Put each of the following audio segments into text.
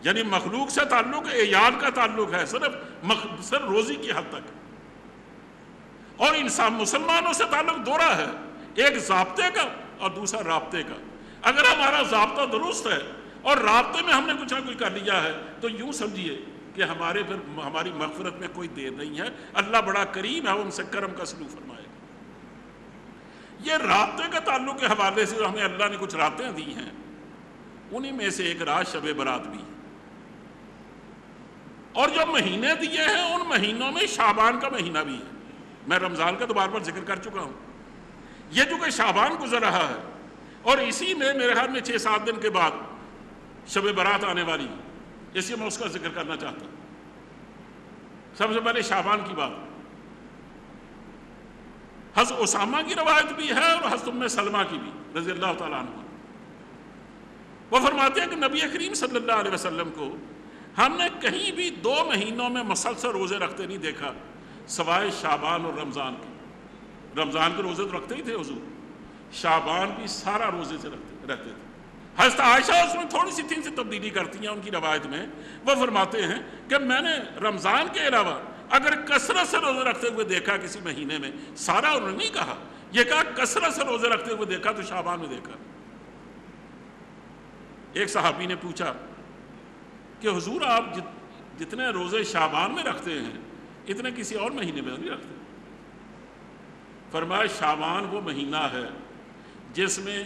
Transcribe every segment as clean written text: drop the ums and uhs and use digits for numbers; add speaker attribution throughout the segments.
Speaker 1: یعنی مخلوق سے تعلق ایال کا تعلق ہے صرف روزی کی حد تک، اور انسان مسلمانوں سے تعلق دوہرا ہے، ایک ضابطے کا اور دوسرا رابطے کا۔ اگر ہمارا ضابطہ درست ہے اور رابطے میں ہم نے کچھ نہ کچھ کر لیا ہے تو یوں سمجھیے کہ ہماری مغفرت میں کوئی دیر نہیں ہے، اللہ بڑا کریم ہے، وہ ہم سے کرم کا سلوک فرمائے گا۔ یہ رابطے کے تعلق کے حوالے سے ہمیں اللہ نے کچھ رابطیں دی ہیں، انہی میں سے ایک رات شب برات بھی ہے، اور جو مہینے دیے ہیں ان مہینوں میں شعبان کا مہینہ بھی ہے۔ میں رمضان کا دوبارہ پر ذکر کر چکا ہوں، یہ جو کہ شعبان گزر رہا ہے اور اسی میں میرے خیال میں 6-7 دن کے بعد شب برات آنے والی، اس لیے میں اس کا ذکر کرنا چاہتا ہوں۔ سب سے پہلے شعبان کی بات، حضرت اسامہ کی روایت بھی ہے اور حضرت ام سلمہ کی بھی رضی اللہ تعالیٰ عنہ، وہ فرماتے ہیں کہ نبی کریم صلی اللہ علیہ وسلم کو ہم نے کہیں بھی 2 مہینوں میں مسلسل روزے رکھتے نہیں دیکھا سوائے شعبان اور رمضان کے۔ رمضان کے روزے تو رکھتے ہی تھے حضور، شعبان بھی سارا روزے سے رہتے تھے۔ حضرت عائشہ اس میں تھوڑی سی تبدیلی کرتی ہیں ان کی روایت میں، وہ فرماتے ہیں کہ میں نے رمضان کے علاوہ اگر کثرت سے روزے رکھتے ہوئے دیکھا کسی مہینے میں، سارا انہوں نے نہیں کہا، یہ کہا کثرت سے روزے رکھتے ہوئے دیکھا تو شعبان میں دیکھا۔ ایک صحابی نے پوچھا کہ حضور آپ جتنے روزے شعبان میں رکھتے ہیں اتنے کسی اور مہینے میں نہیں رکھتے؟ فرمایا شعبان وہ مہینہ ہے جس میں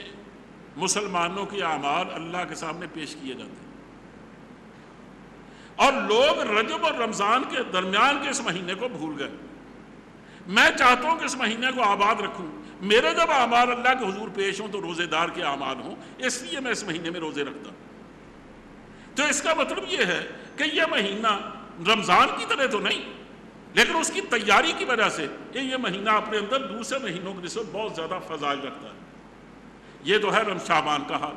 Speaker 1: مسلمانوں کے اعمال اللہ کے سامنے پیش کیے جاتے ہیں، اور لوگ رجب اور رمضان کے درمیان کے اس مہینے کو بھول گئے۔ میں چاہتا ہوں کہ اس مہینے کو آباد رکھوں، میرے جب اعمال اللہ کے حضور پیش ہوں تو روزے دار کے اعمال ہوں، اس لیے میں اس مہینے میں روزے رکھتا ہوں۔ تو اس کا مطلب یہ ہے کہ یہ مہینہ رمضان کی طرح تو نہیں، لیکن اس کی تیاری کی وجہ سے یہ مہینہ اپنے اندر دوسرے مہینوں کی نسبت بہت زیادہ فضائل رکھتا ہے۔ یہ تو ہے شعبان کا حال،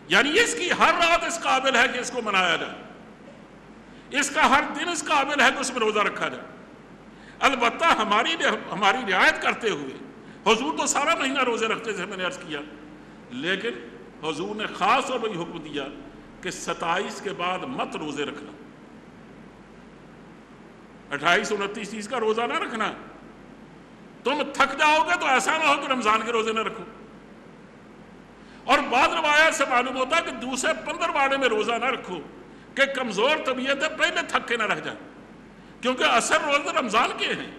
Speaker 1: یعنی اس کی ہر رات اس قابل ہے کہ اس کو منایا جائے، اس کا ہر دن اس قابل ہے کہ اس میں روزہ رکھا جائے۔ البتہ ہماری رعایت کرتے ہوئے، حضور تو سارا مہینہ روزے رکھتے جیسے میں نے عرض کیا، لیکن حضور نے خاص طور پر یہ حکم دیا کہ 27 کے بعد مت روزے رکھنا، 28 29 30 کا روزہ نہ رکھنا، تم تھک جاؤ گے تو ایسا نہ ہو کہ رمضان کے روزے نہ رکھو۔ اور بعض روایات سے معلوم ہوتا ہے کہ دوسرے 15 واڑے میں روزہ نہ رکھو کہ کمزور طبیعت ہے پہلے تھک کے نہ رہ جائے، کیونکہ اثر روزے رمضان کے ہیں،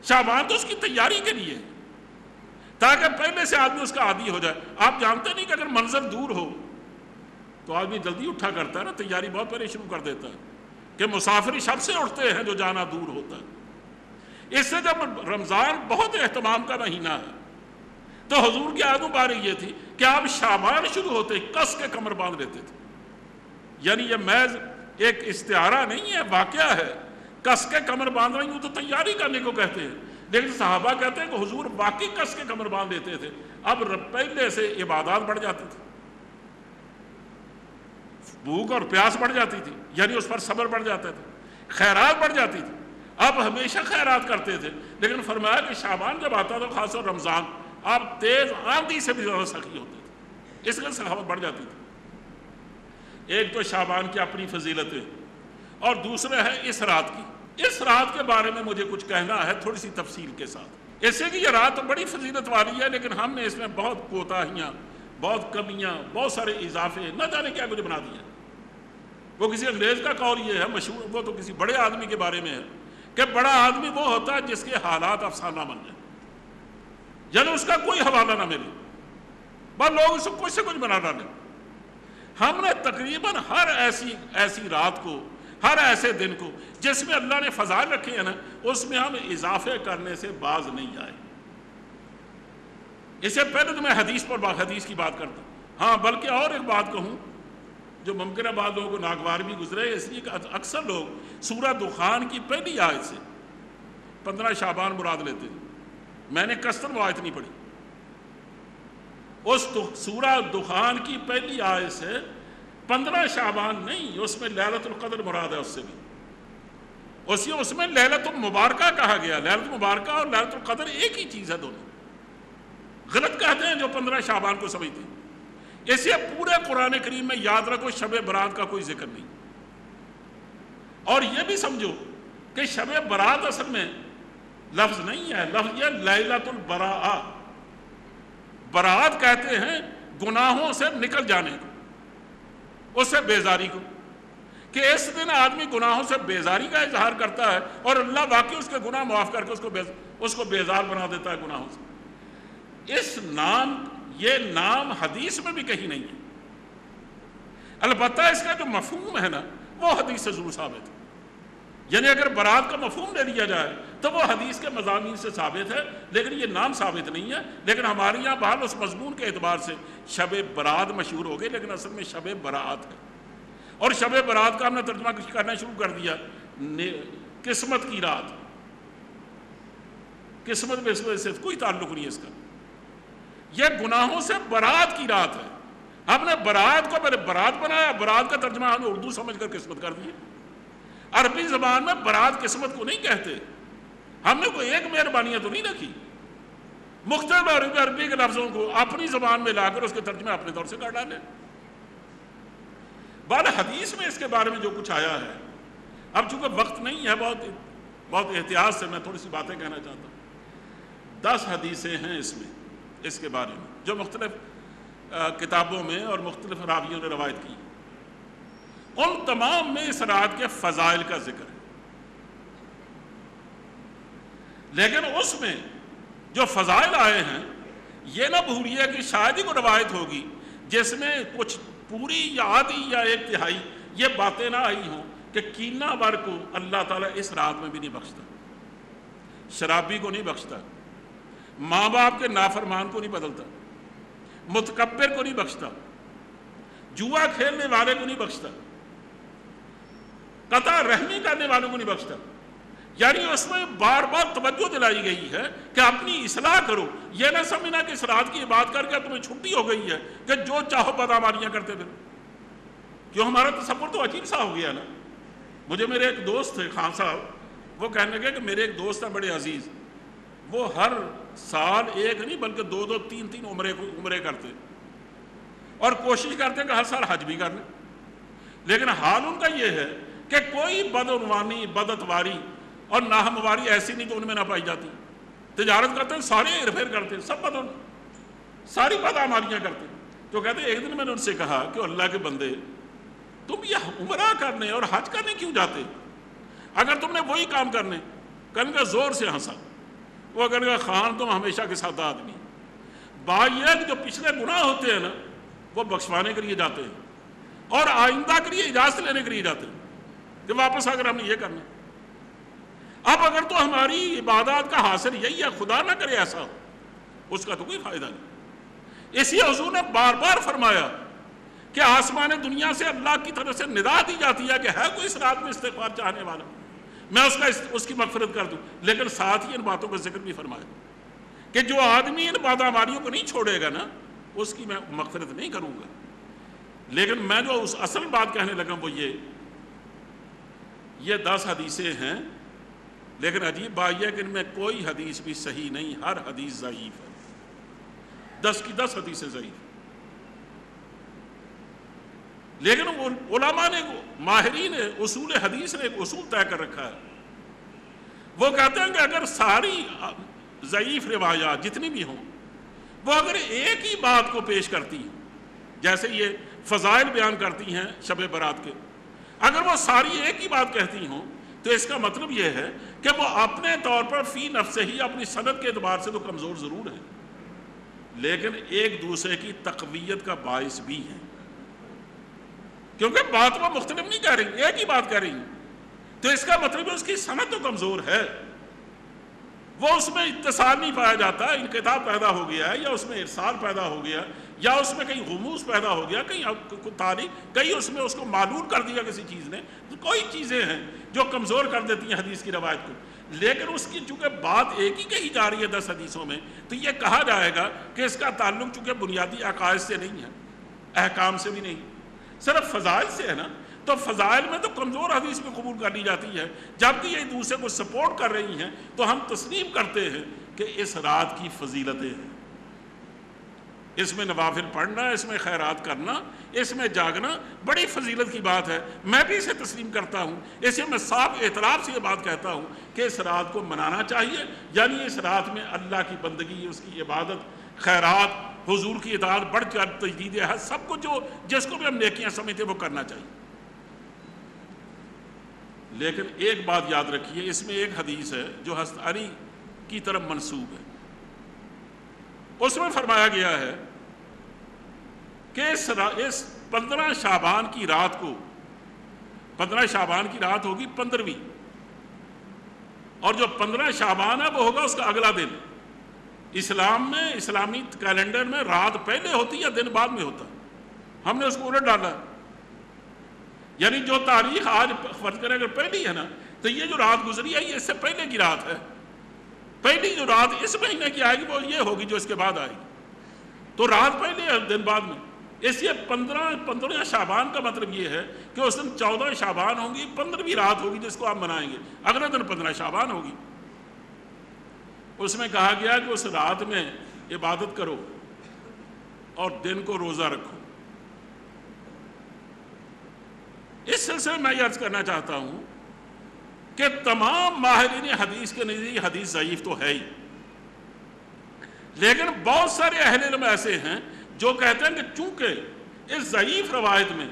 Speaker 1: شعبان تو اس کی تیاری کے لیے، تاکہ پہلے سے آدمی اس کا عادی ہو جائے۔ آپ جانتے نہیں کہ اگر منزل دور ہو تو آدمی جلدی اٹھا کرتا ہے نا، تیاری بہت پہلے شروع کر دیتا ہے، کہ مسافری شب سے اٹھتے ہیں جو جانا دور ہوتا ہے۔ اس سے جب رمضان بہت اہتمام کا مہینہ ہے تو حضور کی عادت مبارک یہ تھی کہ آپ شعبان شروع ہوتے کس کے کمر باندھ لیتے تھے، یعنی یہ محض ایک استعارہ نہیں ہے، واقعہ ہے، کس کے کمر باندھ رہی ہوں تو تیاری کرنے کو کہتے ہیں، لیکن صحابہ کہتے ہیں کہ حضور واقعی کس کے کمر باندھ لیتے تھے، اب پہلے سے عبادات بڑھ جاتی تھی، بھوک اور پیاس بڑھ جاتی تھی، یعنی اس پر صبر بڑھ جاتا تھا، خیرات بڑھ جاتی تھی، اب ہمیشہ خیرات کرتے تھے، لیکن فرمایا کہ شعبان جب آتا تو خاص طور رمضان آپ تیز آندھی سے بھی زیادہ سخی ہوتے تھے، اس لیے سخاوت بڑھ جاتی تھی۔ ایک تو شعبان کی اپنی فضیلتیں، اور دوسرے ہے اس رات کی۔ اس رات کے بارے میں مجھے کچھ کہنا ہے تھوڑی سی تفصیل کے ساتھ، اس سے کہ یہ رات بڑی فضیلت والی ہے، لیکن ہم نے اس میں بہت کوتاہیاں، بہت کمیاں، بہت سارے اضافے نہ جانے کیا کچھ بنا دیا۔ وہ کسی انگریز کا قول یہ ہے مشہور، وہ تو کسی بڑے آدمی کے بارے میں ہے کہ بڑا آدمی وہ ہوتا ہے جس کے حالات افسانہ بن جائیں، یعنی اس کا کوئی حوالہ نہ ملے، بس لوگ اس کو کچھ سے کچھ بنا ڈالیں۔ ہم نے تقریباً ہر ایسی رات کو، ہر ایسے دن کو جس میں اللہ نے فضائل رکھے ہیں نا، اس میں ہم اضافے کرنے سے باز نہیں آئے۔ اس سے پہلے تو میں حدیث کی بات کرتا ہوں، ہاں بلکہ اور ایک بات کہوں جو ممکن ہے بعض لوگوں کو ناگوار بھی گزرے، اس لیے کہ اکثر لوگ سورہ دخان کی پہلی آیت سے 15 شعبان مراد لیتے ہیں، میں نے کثرت وہ آیت نہیں پڑھی، اس سورہ دخان کی پہلی آیت سے 15 شعبان نہیں، اس میں لیلۃ القدر مراد ہے، اس سے بھی اس میں لیلۃ المبارکہ کہا گیا۔ لیلۃ المبارکہ اور لیلۃ القدر ایک ہی چیز ہے، دونوں غلط کہتے ہیں جو 15 شعبان کو سمجھتے ہیں۔ اس لیے پورے قرآن کریم میں یاد رکھو شب برات کا کوئی ذکر نہیں. اور یہ بھی سمجھو کہ شب برات اصل میں لفظ نہیں ہے، لفظ یہ لیلۃ البراء. برات کہتے ہیں گناہوں سے نکل جانے کو، اس سے بیزاری کو، کہ اس دن آدمی گناہوں سے بیزاری کا اظہار کرتا ہے اور اللہ واقعی اس کے گناہ معاف کر کے اس کو بیزار بنا دیتا ہے گناہوں سے. یہ نام حدیث میں بھی کہیں نہیں ہے. البتہ اس کا جو مفہوم ہے نا وہ حدیث سے ضرور ثابت ہے. یعنی اگر برات کا مفہوم لے لیا جائے تو وہ حدیث کے مضامین سے ثابت ہے، لیکن یہ نام ثابت نہیں ہے. لیکن ہمارے یہاں بہرحال اس مضمون کے اعتبار سے شب برات مشہور ہو گئی، لیکن اصل میں شب برات ہے. اور شب برات کا ہم نے ترجمہ کرنا شروع کر دیا قسمت کی رات. قسمت میں سے کوئی تعلق نہیں ہے اس کا. یہ گناہوں سے برات کی رات ہے. ہم نے برات کو پہلے برات بنایا، برات کا ترجمہ ہم نے اردو سمجھ کر قسمت کر دیا. عربی زبان میں برات قسمت کو نہیں کہتے. ہم نے کوئی ایک مہربانیاں تو نہیں رکھی، مختلف عربی کے لفظوں کو اپنی زبان میں لا کر اس کے ترجمے اپنے طور سے کر ڈالے. بعد حدیث میں اس کے بارے میں جو کچھ آیا ہے، اب چونکہ وقت نہیں ہے، بہت احتیاط سے میں تھوڑی سی باتیں کہنا چاہتا ہوں. 10 حدیثیں ہیں اس کے بارے میں جو مختلف کتابوں میں اور مختلف راویوں نے روایت کی. ان تمام میں اس رات کے فضائل کا ذکر ہے، لیکن اس میں جو فضائل آئے ہیں یہ نہ بھولیے کہ شاید ہی کو روایت ہوگی جس میں کچھ پوری یا آدھی یا ایک تہائی یہ باتیں نہ آئی ہوں کہ کینہ ور کو اللہ تعالیٰ اس رات میں بھی نہیں بخشتا، شرابی کو نہیں بخشتا، ماں باپ کے نافرمان کو نہیں بدلتا، متکبر کو نہیں بخشتا، جوا کھیلنے والے کو نہیں بخشتا، قطع رحمی کرنے والوں کو نہیں بخشتا. یعنی اس میں بار بار توجہ دلائی گئی ہے کہ اپنی اصلاح کرو. یہ نہ سمجھنا کہ اس رات کی عبادت کر کے تمہیں چھٹی ہو گئی ہے کہ جو چاہو بدعمالیاں کرتے پھر. کیوں ہمارا تصور تو عجیب سا ہو گیا نا. مجھے میرے ایک دوست تھے خان صاحب، وہ کہنے لگے کہ میرے ایک دوست ہے بڑے عزیز، وہ ہر سال ایک نہیں بلکہ 2 3 عمرے کرتے اور کوشش کرتے کہ ہر سال حج بھی کر لیں. لیکن حال ان کا یہ ہے کہ کوئی بدعنوانی، بداتواری اور ناہمواری ایسی نہیں کہ ان میں نہ پائی جاتی. تجارت کرتے ہیں، سارے ہیر پھیر کرتے ہیں، سب ساری بدعمالیاں کرتے ہیں. تو کہتے ہیں ایک دن میں نے ان سے کہا کہ اللہ کے بندے، تم یہ عمرہ کرنے اور حج کرنے کیوں جاتے؟ اگر تم نے وہی کام کرنے. کہنے کا زور سے ہنسا. وہ کہنے کا خان تم ہمیشہ کے ساتھ آدمی. باید جو پچھلے گناہ ہوتے ہیں نا وہ بخشوانے کے لیے جاتے ہیں اور آئندہ کے لیے اجازت لینے کے لیے جاتے ہیں کہ واپس اگر ہم نے یہ کرنا. اب اگر تو ہماری عبادات کا حاصل یہی ہے، خدا نہ کرے ایسا ہو، اس کا تو کوئی فائدہ نہیں. اسی حضور نے بار بار فرمایا کہ آسمان دنیا سے اللہ کی طرف سے ندا دی جاتی ہے کہ ہے کوئی اس رات میں استغفار چاہنے والا، میں اس کی مغفرت کر دوں. لیکن ساتھ ہی ان باتوں کا ذکر بھی فرمایا کہ جو آدمی ان بدعمالیوں کو نہیں چھوڑے گا نا اس کی میں مغفرت نہیں کروں گا. لیکن میں جو اس اصل بات کہنے لگا وہ یہ 10 حدیثیں ہیں، لیکن عجیب بات یہ ہے کہ ان میں کوئی حدیث بھی صحیح نہیں، ہر حدیث ضعیف ہے. 10 کی 10 حدیثیں ضعیف. لیکن علماء نے، ماہرین اصول حدیث نے ایک اصول طے کر رکھا ہے. وہ کہتے ہیں کہ اگر ساری ضعیف روایات جتنی بھی ہوں وہ اگر ایک ہی بات کو پیش کرتی ہیں، جیسے یہ فضائل بیان کرتی ہیں شب برات کے، اگر وہ ساری ایک ہی بات کہتی ہوں تو اس کا مطلب یہ ہے کہ وہ اپنے طور پر فی نفس ہی اپنی سند کے اعتبار سے تو کمزور ضرور ہے، لیکن ایک دوسرے کی تقویت کا باعث بھی ہے. کیونکہ بات وہ مختلف نہیں کہہ رہی، ایک ہی بات کہہ رہی، تو اس کا مطلب ہے اس کی سند تو کمزور ہے، وہ اس میں اتصال نہیں پایا جاتا، انقطاع پیدا ہو گیا ہے، یا اس میں ارسال پیدا ہو گیا، یا اس میں کہیں غموض پیدا ہو گیا، کہیں تاریخ، کہیں اس میں اس کو معلول کر دیا کسی چیز نے. تو کوئی چیزیں ہیں جو کمزور کر دیتی ہیں حدیث کی روایت کو. لیکن اس کی چونکہ بات ایک ہی کہی جا رہی ہے 10 حدیثوں میں، تو یہ کہا جائے گا کہ اس کا تعلق چونکہ بنیادی عقائد سے نہیں ہے، احکام سے بھی نہیں، صرف فضائل سے ہے نا. تو فضائل میں تو کمزور حدیث میں قبول کر لی جاتی ہے، جبکہ یہ دوسرے کو سپورٹ کر رہی ہیں تو ہم تسلیم کرتے ہیں کہ اس رات کی فضیلتیں ہیں. اس میں نوافل پڑھنا، اس میں خیرات کرنا، اس میں جاگنا بڑی فضیلت کی بات ہے، میں بھی اسے تسلیم کرتا ہوں۔ اسے میں صاف اعتراف سے یہ بات کہتا ہوں کہ اس رات کو منانا چاہیے، یعنی اس رات میں اللہ کی بندگی، اس کی عبادت، خیرات، حضور کی اطاعت، بڑھ چڑھ تجدید حج، سب کو جس کو بھی ہم نیکیاں سمجھتے وہ کرنا چاہیے۔ لیکن ایک بات یاد رکھیے، اس میں ایک حدیث ہے جو حضرت علی کی طرف منسوب ہے، اس میں فرمایا گیا ہے کہ اس 15 شعبان کی رات کو، 15 شعبان کی رات ہوگی 15ویں، اور جو 15 شعبان ہے وہ ہوگا اس کا اگلا دن۔ اسلام میں، اسلامی کیلنڈر میں رات پہلے ہوتی ہے یا دن بعد میں ہوتا؟ ہم نے اس کو الٹ ڈالا، یعنی جو تاریخ آج فرض کریں اگر پہلی ہے نا، تو یہ جو رات گزری ہے یہ اس سے پہلے کی رات ہے۔ پہلی جو رات اس مہینے کی آئے گی وہ یہ ہوگی جو اس کے بعد آئے گی، تو رات پہلے ہے دن بعد میں۔ اس لیے 15 شعبان کا مطلب یہ ہے کہ اس دن 14 شعبان ہوں گی، 15ویں رات ہوگی جس کو آپ منائیں گے، اگلے دن 15 شعبان ہوگی۔ اس میں کہا گیا کہ اس رات میں عبادت کرو اور دن کو روزہ رکھو۔ اس سلسلے میں یہ عرض کرنا چاہتا ہوں کہ تمام ماہرین حدیث کے نزدیک حدیث ضعیف تو ہے ہی، لیکن بہت سارے اہل علم ایسے ہیں جو کہتے ہیں کہ چونکہ اس ضعیف روایت میں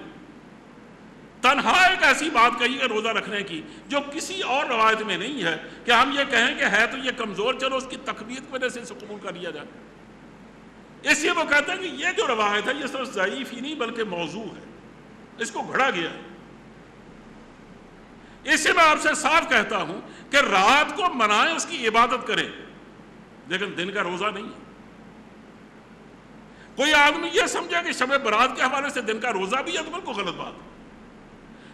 Speaker 1: تنہا ایک ایسی بات کہی ہے روزہ رکھنے کی جو کسی اور روایت میں نہیں ہے کہ ہم یہ کہیں کہ ہے تو یہ کمزور، چلو اس کی تقویت کی وجہ سے اسے قبول کر لیا جائے، اس لیے وہ کہتے ہیں کہ یہ جو روایت ہے یہ صرف ضعیف ہی نہیں بلکہ موضوع ہے، اس کو گھڑا گیا ہے۔ اس سے میں آپ سے صاف کہتا ہوں کہ رات کو منائیں، اس کی عبادت کریں، لیکن دن کا روزہ نہیں ہے۔ کوئی آدمی یہ سمجھے کہ شب برات کے حوالے سے دن کا روزہ بھی ہے تو بالکل غلط بات ہے۔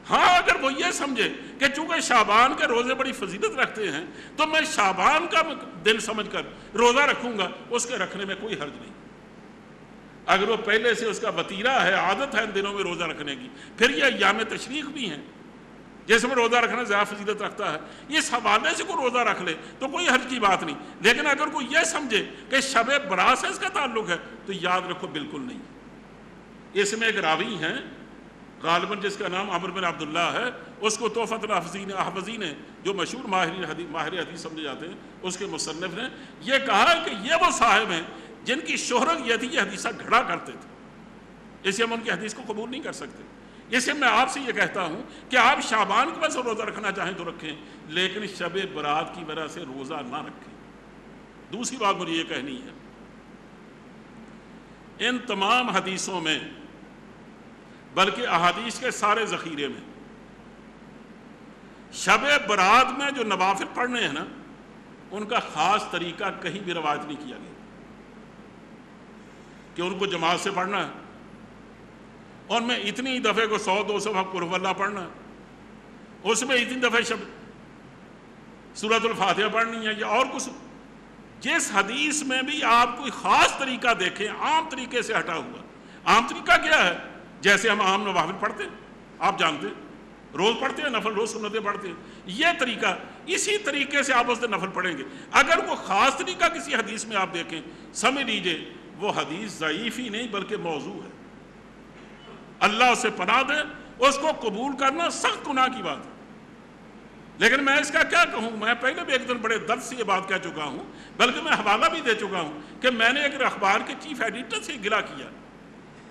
Speaker 1: ہاں اگر وہ یہ سمجھے کہ چونکہ شعبان کے روزے بڑی فضیلت رکھتے ہیں تو میں شعبان کا دن سمجھ کر روزہ رکھوں گا، اس کے رکھنے میں کوئی حرج نہیں۔ اگر وہ پہلے سے اس کا وتیرہ ہے، عادت ہے ان دنوں میں روزہ رکھنے کی، پھر یہ ایام تشریق بھی ہیں جس میں روزہ رکھنا زیادہ فضیلت رکھتا ہے، اس حوالے سے کوئی روزہ رکھ لے تو کوئی حرج کی بات نہیں۔ لیکن اگر کوئی یہ سمجھے کہ شب برات سے اس کا تعلق ہے تو یاد رکھو بالکل نہیں۔ اس میں ایک راوی ہیں غالباً جس کا نام عمر بن عبداللہ ہے، اس کو تحفۃ الاحوذی نے، جو مشہور ماہر حدیث سمجھے جاتے ہیں، اس کے مصنف نے یہ کہا کہ یہ وہ صاحب ہیں جن کی شہرت یہ تھی یہ حدیثہ گھڑا کرتے تھے، اس لیے ہم ان کی حدیث کو قبول نہیں کر سکتے۔ اسے میں آپ سے یہ کہتا ہوں کہ آپ شعبان کی وجہ سے روزہ رکھنا چاہیں تو رکھیں، لیکن شب برات کی وجہ سے روزہ نہ رکھیں۔ دوسری بات مجھے یہ کہنی ہے، ان تمام حدیثوں میں بلکہ احادیث کے سارے ذخیرے میں شب برات میں جو نوافل پڑھنے ہیں نا، ان کا خاص طریقہ کہیں بھی روایت نہیں کیا گیا کہ ان کو جماعت سے پڑھنا ہے، ان میں اتنی دفعے کو 100-200 قل ہو اللہ پڑھنا ہے، اس میں اتنی دفعے سورۃ الفاتحہ پڑھنی ہے یا اور کچھ۔ جس حدیث میں بھی آپ کوئی خاص طریقہ دیکھیں عام طریقے سے ہٹا ہوا، عام طریقہ کیا ہے؟ جیسے ہم عام نوافل پڑھتے ہیں، آپ جانتے ہیں، روز پڑھتے ہیں نفل، روز سنتیں پڑھتے ہیں، یہ طریقہ، اسی طریقے سے آپ اس دن نفل پڑھیں گے۔ اگر وہ خاص طریقہ کسی حدیث میں آپ دیکھیں، سمجھ لیجئے وہ حدیث ضعیف ہی نہیں بلکہ موضوع ہے۔ اللہ اسے پناہ دے، اس کو قبول کرنا سخت گناہ کی بات ہے۔ لیکن میں اس کا کیا کہوں، میں پہلے بھی ایک دن بڑے درد سے یہ بات کہہ چکا ہوں، بلکہ میں حوالہ بھی دے چکا ہوں کہ میں نے ایک اخبار کے چیف ایڈیٹر سے گلہ کیا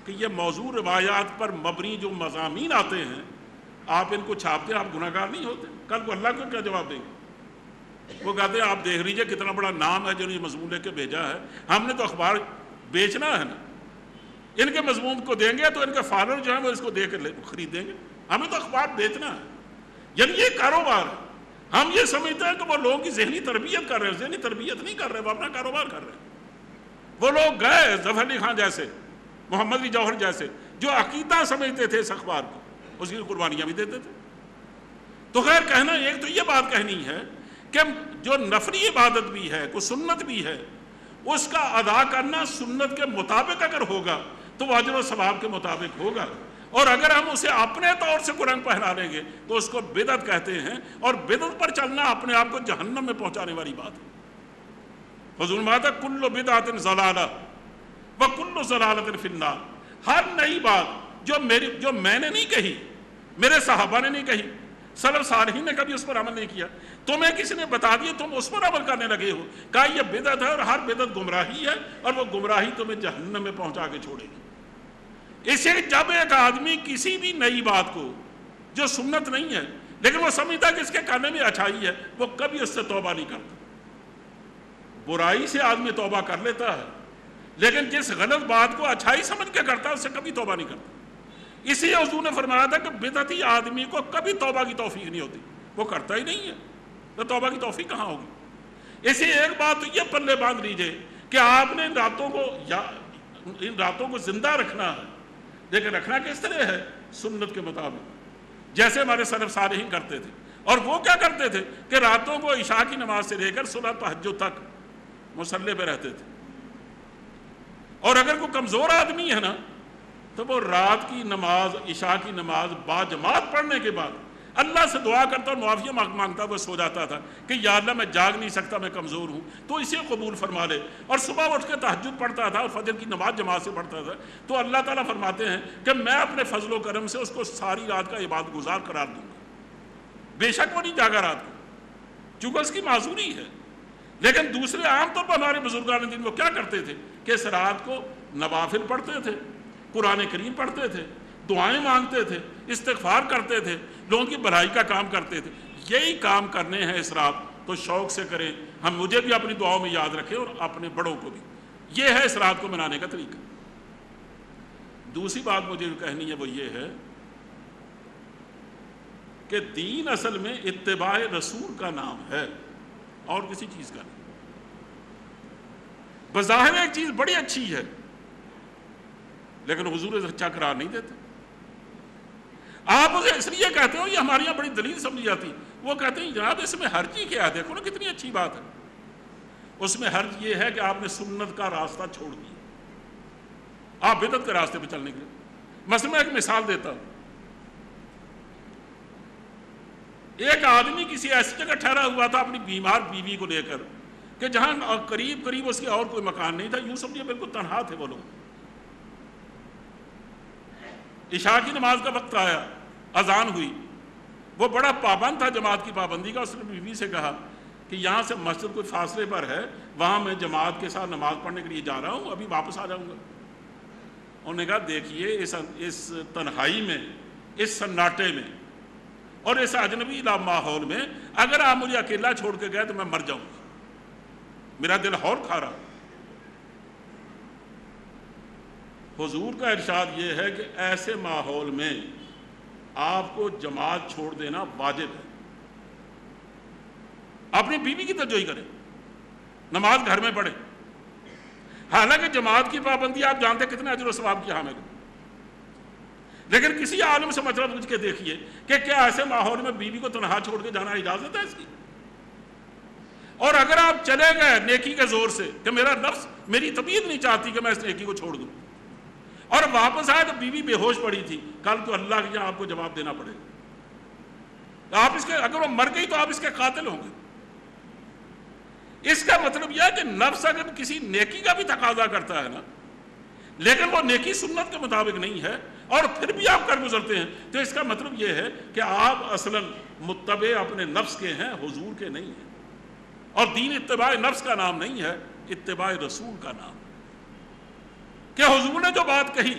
Speaker 1: کہ یہ موضوع روایات پر مبنی جو مضامین آتے ہیں آپ ان کو چھاپتے ہیں، آپ گناہ گار نہیں ہوتے؟ کل کو اللہ کو کیا جواب دیں گے؟ وہ کہتے ہیں آپ دیکھ لیجئے کتنا بڑا نام ہے جو یہ مضمون لے کے بھیجا ہے، ہم نے تو اخبار بیچنا ہے نا، ان کے مضمون کو دیں گے تو ان کے فالوور جو ہیں وہ اس کو دے کر خرید دیں گے، ہمیں تو اخبار بیچنا ہے، یعنی یہ کاروبار ہے۔ ہم یہ سمجھتے ہیں کہ وہ لوگوں کی ذہنی تربیت کر رہے ہیں، ذہنی تربیت نہیں کر رہے، وہ اپنا کاروبار کر رہے ہیں۔ وہ لوگ گئے ظفر علی خان جیسے، محمد علی جوہر جیسے، جو عقیدہ سمجھتے تھے اس اخبار کو، اس کی قربانیاں بھی دیتے تھے۔ تو خیر کہنا ایک تو یہ بات کہنی ہے کہ جو نفلی عبادت بھی ہے، کوئی سنت بھی ہے، اس کا ادا کرنا سنت کے مطابق اگر ہوگا تو وہ اجر و ثواب کے مطابق ہوگا، اور اگر ہم اسے اپنے طور سے کو رنگ پہنا لیں گے تو اس کو بدعت کہتے ہیں، اور بدعت پر چلنا اپنے آپ کو جہنم میں پہنچانے والی بات ہے۔ حضور فرماتا کل بدعت ضلالہ، وَكُلُّ ضَلَالَةٍ فِي النَّارِ، ہر نئی بات جو میں نے نہیں کہی، میرے صحابہ نے نہیں کہی، سلف صالحین نے کبھی اس پر عمل نہیں کیا، تمہیں کسی نے بتا دیا، تم اس پر عمل کرنے لگے ہو، کہا یہ بدعت ہے، اور ہر بدعت گمراہی ہے، اور وہ گمراہی تمہیں جہنم میں پہنچا کے چھوڑے گی۔ اسے جب ایک آدمی کسی بھی نئی بات کو جو سنت نہیں ہے لیکن وہ سمجھتا کہ اس کے کرنے میں اچھائی ہے، وہ کبھی اس سے توبہ نہیں کرتا۔ برائی سے آدمی توبہ کر لیتا ہے، لیکن جس غلط بات کو اچھائی سمجھ کے کرتا ہے اس سے کبھی توبہ نہیں کرتا۔ اسی لیے حضور نے فرمایا تھا کہ بدعتی آدمی کو کبھی توبہ کی توفیق نہیں ہوتی، وہ کرتا ہی نہیں ہے تو توبہ کی توفیق کہاں ہوگی۔ اسی ایک بات تو یہ پلے باندھ لیجئے کہ آپ نے ان راتوں کو زندہ رکھنا ہے، لیکن رکھنا کس طرح ہے؟ سنت کے مطابق، جیسے ہمارے سلف صالحین کرتے تھے۔ اور وہ کیا کرتے تھے کہ راتوں کو عشاء کی نماز سے لے کر صبح تہجد تک مصلی پہ رہتے تھے، اور اگر کوئی کمزور آدمی ہے نا تو وہ رات کی نماز، عشاء کی نماز باجماعت پڑھنے کے بعد اللہ سے دعا کرتا اور معافی مانگتا وہ سو جاتا تھا کہ یا اللہ میں جاگ نہیں سکتا، میں کمزور ہوں، تو اسے قبول فرما لے۔ اور صبح اٹھ کے تہجد پڑھتا تھا اور فجر کی نماز جماعت سے پڑھتا تھا، تو اللہ تعالیٰ فرماتے ہیں کہ میں اپنے فضل و کرم سے اس کو ساری رات کا عبادت گزار قرار دوں گا، بے شک وہ نہیں جاگا رات کو چونکہ اس کی معذوری ہے۔ لیکن دوسرے عام طور پر ہمارے بزرگان دین وہ کیا کرتے تھے کہ اس رات کو نوافل پڑھتے تھے، قرآن کریم پڑھتے تھے، دعائیں مانگتے تھے، استغفار کرتے تھے، لوگوں کی بھلائی کا کام کرتے تھے۔ یہی کام کرنے ہیں اس رات تو شوق سے کریں، ہم مجھے بھی اپنی دعاؤں میں یاد رکھیں اور اپنے بڑوں کو بھی۔ یہ ہے اس رات کو منانے کا طریقہ۔ دوسری بات مجھے کہنی ہے وہ یہ ہے کہ دین اصل میں اتباع رسول کا نام ہے اور کسی چیز کا نہیں۔ بظاہر ایک چیز بڑی اچھی ہے لیکن حضور اچھا قرار نہیں دیتے۔ آپ اسے اس لیے کہتے ہو، یہ ہمارے یہاں بڑی دلیل سمجھی جاتی، وہ کہتے ہیں جناب اس میں حرج ہی کیا ہے، دیکھو نا کتنی اچھی بات ہے۔ اس میں حرج یہ ہے کہ آپ نے سنت کا راستہ چھوڑ دیا، آپ بدعت کے راستے پہ چلنے کے لیے۔ مثلا میں ایک مثال دیتا ہوں، ایک آدمی کسی ایسی جگہ ٹھہرا ہوا تھا اپنی بیمار بیوی کو لے کر کہ جہاں قریب قریب اس کے اور کوئی مکان نہیں تھا، یوں سمجھے بالکل تنہا تھے وہ لوگ۔ عشاء کی نماز کا وقت آیا، اذان ہوئی، وہ بڑا پابند تھا جماعت کی پابندی کا، اس نے بیوی سے کہا کہ یہاں سے مسجد کوئی فاصلے پر ہے، وہاں میں جماعت کے ساتھ نماز پڑھنے کے لیے جا رہا ہوں، ابھی واپس آ جاؤں گا۔ انہوں نے کہا دیکھیے اس تنہائی میں، اس سناٹے میں اور اس اجنبی ماحول میں اگر آپ مجھے اکیلا چھوڑ کے گئے تو میں مر جاؤں گا، میرا دل ہور کھا رہا۔ حضور کا ارشاد یہ ہے کہ ایسے ماحول میں آپ کو جماعت چھوڑ دینا واجب ہے۔ اپنی بیوی کی توجہ کریں، نماز گھر میں پڑھیں، حالانکہ جماعت کی پابندی آپ جانتے کتنے اجر و ثواب کی حامل ہے، لیکن کسی عالم سے مطلب پوچھ کے دیکھیے کہ کیا ایسے ماحول میں بیوی کو تنہا چھوڑ کے جانا اجازت ہے اس کی؟ اور اگر آپ چلے گئے نیکی کے زور سے کہ میرا نفس، میری طبیعت نہیں چاہتی کہ میں اس نیکی کو چھوڑ دوں، اور واپس آئے تو بیوی بے ہوش پڑی تھی، کل تو اللہ کے یہاں آپ کو جواب دینا پڑے گا۔ آپ اس کے، اگر وہ مر گئی تو آپ اس کے قاتل ہوں گے۔ اس کا مطلب یہ ہے کہ نفس اگر کسی نیکی کا بھی تقاضا کرتا ہے نا، لیکن وہ نیکی سنت کے مطابق نہیں ہے اور پھر بھی آپ کر گزرتے ہیں، تو اس کا مطلب یہ ہے کہ آپ اصلاً متبع اپنے نفس کے ہیں، حضور کے نہیں ہیں۔ اور دین اتباع نفس کا نام نہیں ہے، اتباع رسول کا نام ہے۔ کہ حضور نے جو بات کہی،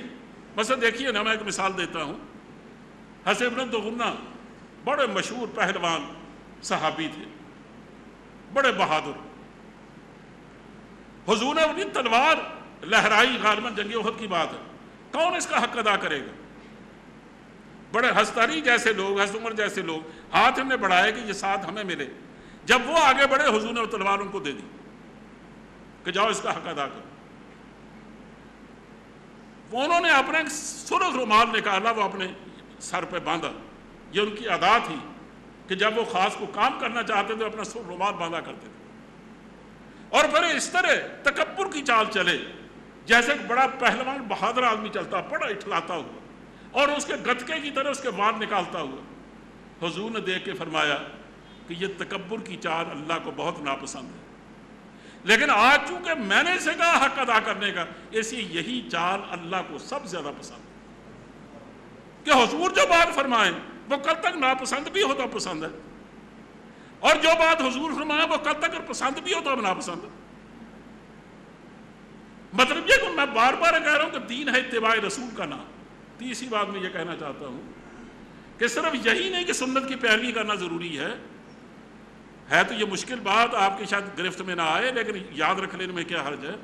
Speaker 1: مثلا دیکھیے نا، میں ایک مثال دیتا ہوں، حسن بن دغنہ بڑے مشہور پہلوان صحابی تھے، بڑے بہادر۔ حضور نے اپنی تلوار لہرائی، غالباً جنگ احد کی بات ہے، کون اس کا حق ادا کرے گا؟ بڑے حضرت علی جیسے لوگ، حضرت عمر جیسے لوگ ہاتھ ہم نے بڑھائے کہ یہ ساتھ ہمیں ملے۔ جب وہ آگے بڑھے، حضور نے تلوار ان کو دے دی کہ جاؤ اس کا حق ادا کرو۔ انہوں نے اپنے سرخ رومال نکالا، وہ اپنے سر پہ باندھا، یہ ان کی عادت تھی کہ جب وہ خاص کو کام کرنا چاہتے تھے اپنا سرخ رومال باندھا کرتے تھے، اور پھر اس طرح تکبر کی چال چلے جیسے ایک بڑا پہلوان بہادر آدمی چلتا، بڑا اٹھلاتا ہوا اور اس کے گتکے کی طرح اس کے وار نکالتا ہوا۔ حضور نے دیکھ کے فرمایا کہ یہ تکبر کی چال اللہ کو بہت ناپسند ہے، لیکن آج چونکہ میں نے اسے کہا حق ادا کرنے کا، اسی یہی چال اللہ کو سب زیادہ پسند کہ حضور جو بات فرمائیں وہ کل تک ناپسند بھی ہو تو پسند ہے، اور جو بات حضور فرمائیں وہ کل تک پسند بھی ہو تو ناپسند ہے۔ مطلب یہ کہ میں بار بار کہہ رہا ہوں کہ دین ہے اتباع رسول کا نام۔ تیسری بات میں یہ کہنا چاہتا ہوں کہ صرف یہی نہیں کہ سنت کی پیروی کرنا ضروری ہے تو یہ مشکل بات آپ کی شاید گرفت میں نہ آئے، لیکن یاد رکھ لینے میں کیا حرج ہے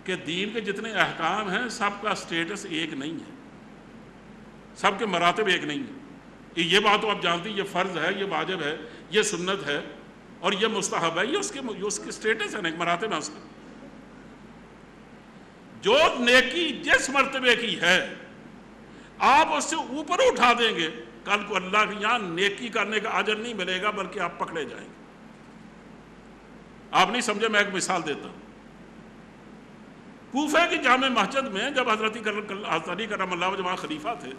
Speaker 1: کہ دین کے جتنے احکام ہیں سب کا سٹیٹس ایک نہیں ہے، سب کے مراتب ایک نہیں ہے۔ یہ بات تو آپ جانتی ہیں، یہ فرض ہے، یہ واجب ہے، یہ سنت ہے، اور یہ مستحب ہے، یہ اس کے سٹیٹس ہے، مراتب ہے اس کے۔ جو نیکی جس مرتبے کی ہے آپ اس سے اوپر اٹھا دیں گے، کل کو اللہ کے یہاں نیکی کرنے کا اجر نہیں ملے گا بلکہ آپ پکڑے جائیں گے۔ آپ نہیں سمجھے، میں ایک مثال دیتا ہوں۔ کوفہ کی جامع مسجد میں جب حضرت علی کرم اللہ وجہ وہاں خلیفہ تھے،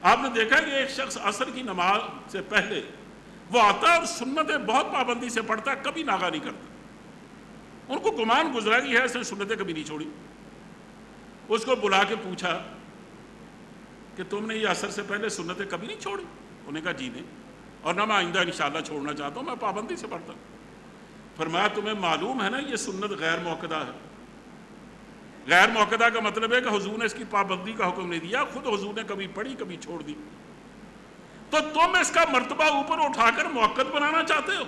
Speaker 1: آپ نے دیکھا کہ ایک شخص عصر کی نماز سے پہلے وہ آتا ہے اور سنتیں بہت پابندی سے پڑھتا ہے، کبھی ناغہ نہیں کرتا۔ ان کو گمان گزرا کہ ہے اس نے سنتیں کبھی نہیں چھوڑی۔ اس کو بلا کے پوچھا کہ تم نے یہ عصر سے پہلے سنتیں کبھی نہیں چھوڑی؟ انہوں نے کہا جی نہیں، اور نہ میں آئندہ انشاءاللہ چھوڑنا چاہتا ہوں، میں پابندی سے پڑھتا ہوں۔ فرمایا تمہیں معلوم ہے نا یہ سنت غیر موقدہ ہے۔ غیر موقدہ کا مطلب ہے کہ حضور نے اس کی پابندی کا حکم نہیں دیا، خود حضور نے کبھی پڑھی کبھی چھوڑ دی، تو تم اس کا مرتبہ اوپر اٹھا کر موقت بنانا چاہتے ہو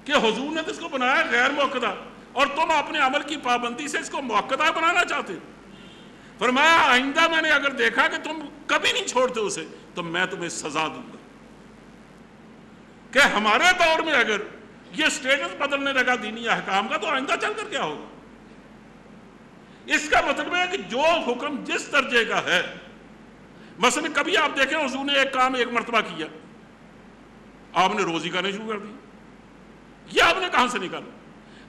Speaker 1: کہ حضور نے تو اس کو بنایا غیر موقدہ، اور تم اپنے عمل کی پابندی سے اس کو موقدہ بنانا چاہتے ہو۔ فرمایا آئندہ میں نے اگر دیکھا کہ تم کبھی نہیں چھوڑتے اسے تو میں تمہیں سزا دوں گا۔ کہ ہمارے دور میں اگر یہ سٹیٹس بدلنے لگا دینی احکام کا تو آئندہ چل کر کیا ہوگا؟ اس کا مطلب ہے کہ جو حکم جس درجے کا ہے، مثلا کبھی آپ دیکھیں حضور نے ایک کام ایک مرتبہ کیا، آپ نے روزی کرنے شروع کر دی، یہ آپ نے کہاں سے نکالا؟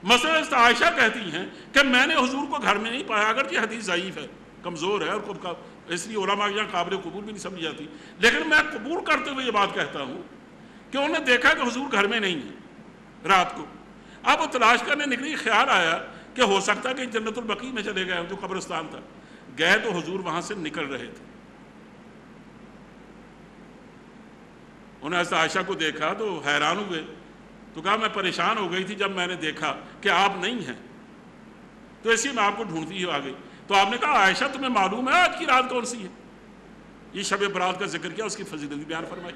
Speaker 1: مثلا عائشہ کہتی ہیں کہ میں نے حضور کو گھر میں نہیں پایا، اگر یہ حدیث ضعیف ہے، کمزور ہے، اور اس لیے علماء یہاں قابل قبول بھی نہیں سمجھی جاتی، لیکن میں قبول کرتے ہوئے یہ بات کہتا ہوں کہ انہوں نے دیکھا کہ حضور گھر میں نہیں ہے رات کو۔ اب وہ تلاش کرنے نکلی، خیال آیا کہ ہو سکتا ہے کہ جنت البقیع میں چلے گئے، جو قبرستان تھا۔ گئے تو حضور وہاں سے نکل رہے تھے۔ انہوں نے حضرت عائشہ کو دیکھا تو حیران ہوئے، تو کہا میں پریشان ہو گئی تھی جب میں نے دیکھا کہ آپ نہیں ہیں، تو اسی میں آپ کو ڈھونڈتی ہی آ گئی۔ تو آپ نے کہا عائشہ تمہیں معلوم ہے آج کی رات کون سی ہے؟ یہ شب برات کا ذکر کیا، اس کی فضیلت بیان فرمائی۔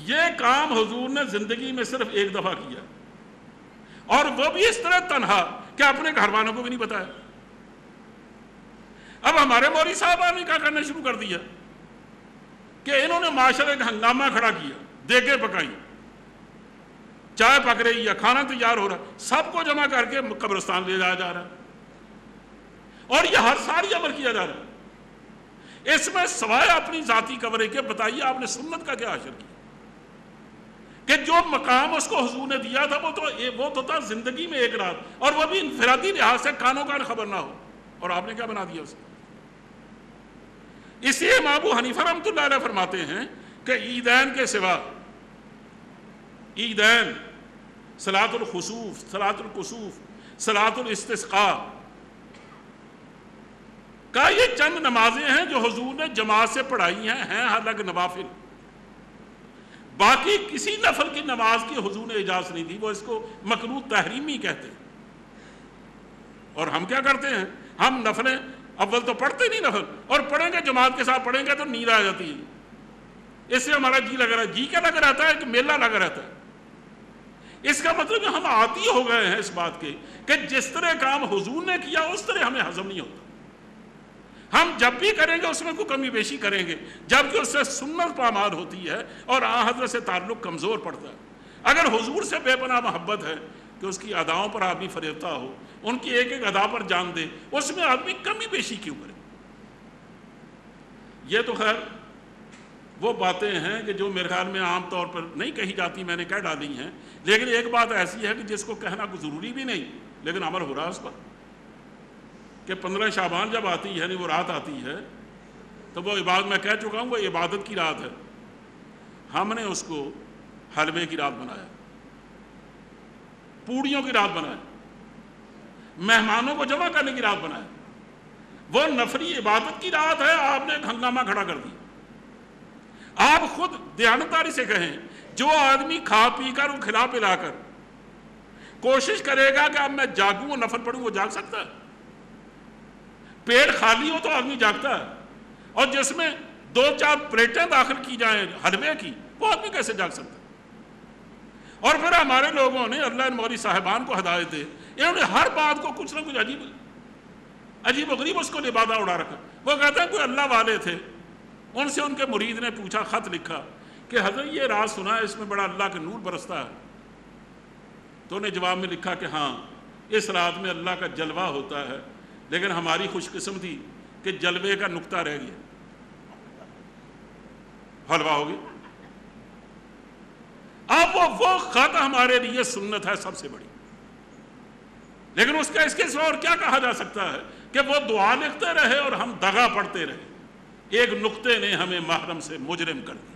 Speaker 1: یہ کام حضور نے زندگی میں صرف ایک دفعہ کیا، اور وہ بھی اس طرح تنہا کہ اپنے گھر والوں کو بھی نہیں بتایا۔ اب ہمارے مولوی صاحب نے کیا کرنا شروع کر دیا کہ انہوں نے معاشرے کا ہنگامہ کھڑا کیا، دیگیں پکائی، چائے پک رہی ہے، کھانا تیار ہو رہا ہے، سب کو جمع کر کے قبرستان لے جایا جا رہا ہے، اور یہ ہر سال یہ عمل کیا جا رہا ہے۔ اس میں سوائے اپنی ذاتی کوریج کے بتائیے آپ نے سنت کا کیا حشر کیا؟ کہ جو مقام اس کو حضور نے دیا تھا وہ تو تھا زندگی میں ایک رات، اور وہ بھی انفرادی لحاظ سے کانوں کان خبر نہ ہو، اور آپ نے کیا بنا دیا اسے؟ اس لیے امام ابو حنیفہ رحمۃ اللہ علیہ فرماتے ہیں کہ عیدین کے سوا، عیدین، صلاۃ الخسوف، صلاۃ الکسوف، صلاۃ الاستسقاء کا یہ چند نمازیں ہیں جو حضور نے جماعت سے پڑھائی ہیں الگ نوافل۔ باقی کسی نفل کی نماز کی حضور نے اجازت نہیں دی، وہ اس کو مکروہ تحریمی کہتے ہیں۔ اور ہم کیا کرتے ہیں؟ ہم نفلیں اول تو پڑھتے نہیں نفل، اور پڑھیں گے جماعت کے ساتھ پڑھیں گے تو نیند آ جاتی ہے، اس سے ہمارا جی لگ رہا ہے، جی کیا لگ رہتا ہے کہ میلہ لگ رہتا ہے۔ اس کا مطلب ہم عادی ہو گئے ہیں اس بات کے کہ جس طرح کام حضور نے کیا اس طرح ہمیں ہضم نہیں ہوتا۔ ہم جب بھی کریں گے اس میں کوئی کمی بیشی کریں گے، جبکہ اس سے سنت پامال ہوتی ہے اور آن حضرت سے تعلق کمزور پڑتا ہے۔ اگر حضور سے بے پناہ محبت ہے کہ اس کی اداؤں پر آدمی فریفتہ ہو، ان کی ایک ایک ادا پر جان دے، اس میں آدمی کمی بیشی کیوں کرے؟ یہ تو خیر وہ باتیں ہیں کہ جو میرے خیال میں عام طور پر نہیں کہی جاتی، میں نے کہہ ڈالی ہیں، لیکن ایک بات ایسی ہے کہ جس کو کہنا کوئی ضروری بھی نہیں، لیکن عمل ہو رہا ہے اس پر، کہ 15 شعبان جب آتی ہے، یعنی وہ رات آتی ہے، تو وہ عبادت، میں کہہ چکا ہوں وہ عبادت کی رات ہے۔ ہم نے اس کو حلوے کی رات بنایا، پوڑیوں کی رات بنایا، مہمانوں کو جمع کرنے کی رات بنایا. وہ نفلی عبادت کی رات ہے، آپ نے ایک ہنگامہ کھڑا کر دیا. آپ خود دیانتداری سے کہیں، جو آدمی کھا پی کر وہ کھلا پلا کر کوشش کرے گا کہ اب میں جاگوں اور نفل پڑھوں، وہ جاگ سکتا ہے؟ پیٹ خالی ہو تو آدمی جاگتا ہے، اور جس میں 2-4 پلیٹیں داخل کی جائیں حلوے کی، وہ آدمی کیسے جاگ سکتا ہے؟ اور پھر ہمارے لوگوں نے، اللہ ان مولوی صاحبان کو ہدایت دے، انہوں نے ہر بات کو کچھ نہ کچھ عجیب و غریب اس کو لبادہ اڑا رکھا. وہ کہتے ہیں کوئی اللہ والے تھے، ان سے ان کے مرید نے پوچھا، خط لکھا کہ حضرت یہ راز سنا ہے، اس میں بڑا اللہ کا نور برستا ہے. تو انہیں جواب میں لکھا کہ ہاں، اس رات میں اللہ کا جلوہ ہوتا ہے، لیکن ہماری خوش قسمتی کہ جلوے کا نقطہ رہ گیا، حلوہ ہو گیا. اب وہ خط ہمارے لیے سنت ہے سب سے بڑی، لیکن اس کا اس کے سوا اور کیا کہا جا سکتا ہے کہ وہ دعا لکھتے رہے اور ہم دغا پڑھتے رہے. ایک نقطے نے ہمیں محرم سے مجرم کر دیا،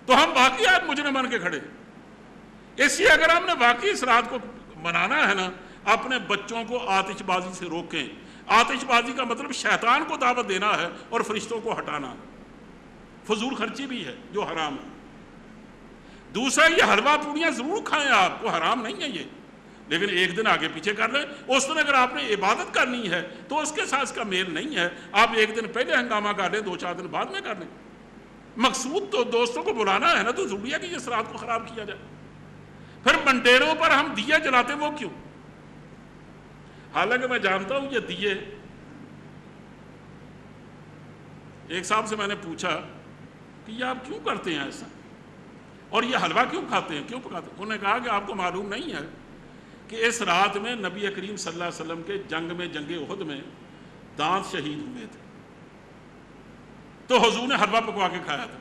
Speaker 1: تو ہم باقی آج مجرم بن کے کھڑے. اس لیے اگر ہم نے واقعی اس رات کو منانا ہے نا، اپنے بچوں کو آتش بازی سے روکیں. آتش بازی کا مطلب شیطان کو دعوت دینا ہے اور فرشتوں کو ہٹانا ہے. فضول خرچی بھی ہے جو حرام ہے. دوسرا، یہ حلوہ پوڑیاں ضرور کھائیں آپ کو، حرام نہیں ہے یہ، لیکن ایک دن آگے پیچھے کر لیں. اس دن اگر آپ نے عبادت کرنی ہے تو اس کے ساتھ اس کا میل نہیں ہے. آپ ایک دن پہلے ہنگامہ کر لیں، 2-4 دن بعد میں کر لیں. مقصود تو دوستوں کو بلانا ہے نا، تو ضروری ہے کہ اس رات کو خراب کیا جائے. پھر منڈیروں پر ہم دیے جلاتے، وہ کیوں؟ حالانکہ میں جانتا ہوں یہ دیے، ایک صاحب سے میں نے پوچھا کہ یہ آپ کیوں کرتے ہیں ایسا، اور یہ حلوہ کیوں کھاتے ہیں، کیوں پکاتے ہیں؟ انہوں نے کہا کہ آپ کو معلوم نہیں ہے کہ اس رات میں نبی کریم صلی اللہ علیہ وسلم کے جنگ احد میں دانت شہید ہوئے تھے، تو حضور نے حلوہ پکوا کے کھایا تھا.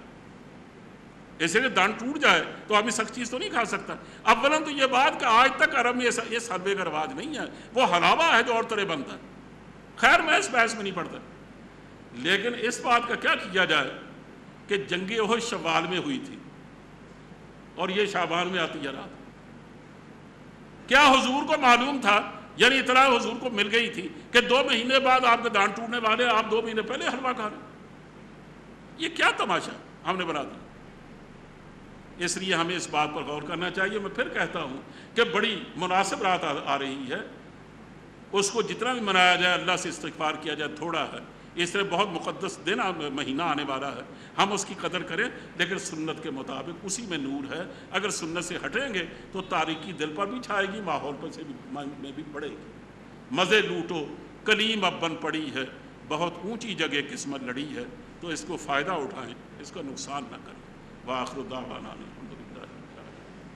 Speaker 1: ایسے کہ دانت ٹوٹ جائے تو آدمی سخت چیز تو نہیں کھا سکتا. اولاً تو یہ بات کہ آج تک عرب میں اس حلوے کا رواج نہیں ہے، وہ حلاوہ ہے جو اور طرح بنتا ہے. خیر میں اس بحث میں نہیں پڑتا، لیکن اس بات کا کیا کیا جائے کہ جنگ احد شوال میں ہوئی تھی اور یہ شعبان میں آتی ہے رات. کیا حضور کو معلوم تھا، یعنی اطلاع حضور کو مل گئی تھی کہ 2 مہینے بعد آپ کے دانت ٹوٹنے والے، آپ 2 مہینے پہلے حلوہ کھا رہے؟ یہ کیا تماشا ہم نے بنا دیا. اس لیے ہمیں اس بات پر غور کرنا چاہیے. میں پھر کہتا ہوں کہ بڑی مناسب رات آ رہی ہے، اس کو جتنا بھی منایا جائے، اللہ سے استغفار کیا جائے، تھوڑا ہے. اس طرح بہت مقدس دن مہینہ آنے والا ہے، ہم اس کی قدر کریں، لیکن سنت کے مطابق. اسی میں نور ہے. اگر سنت سے ہٹیں گے تو تاریکی دل پر بھی چھائے گی، ماحول پر سے میں بھی بڑھے گی. مزے لوٹو، کلیم اب بن پڑی ہے، بہت اونچی جگہ قسمت لڑی ہے، تو اس کو فائدہ اٹھائیں، اس کا نقصان نہ کریں. وآخر دعوانا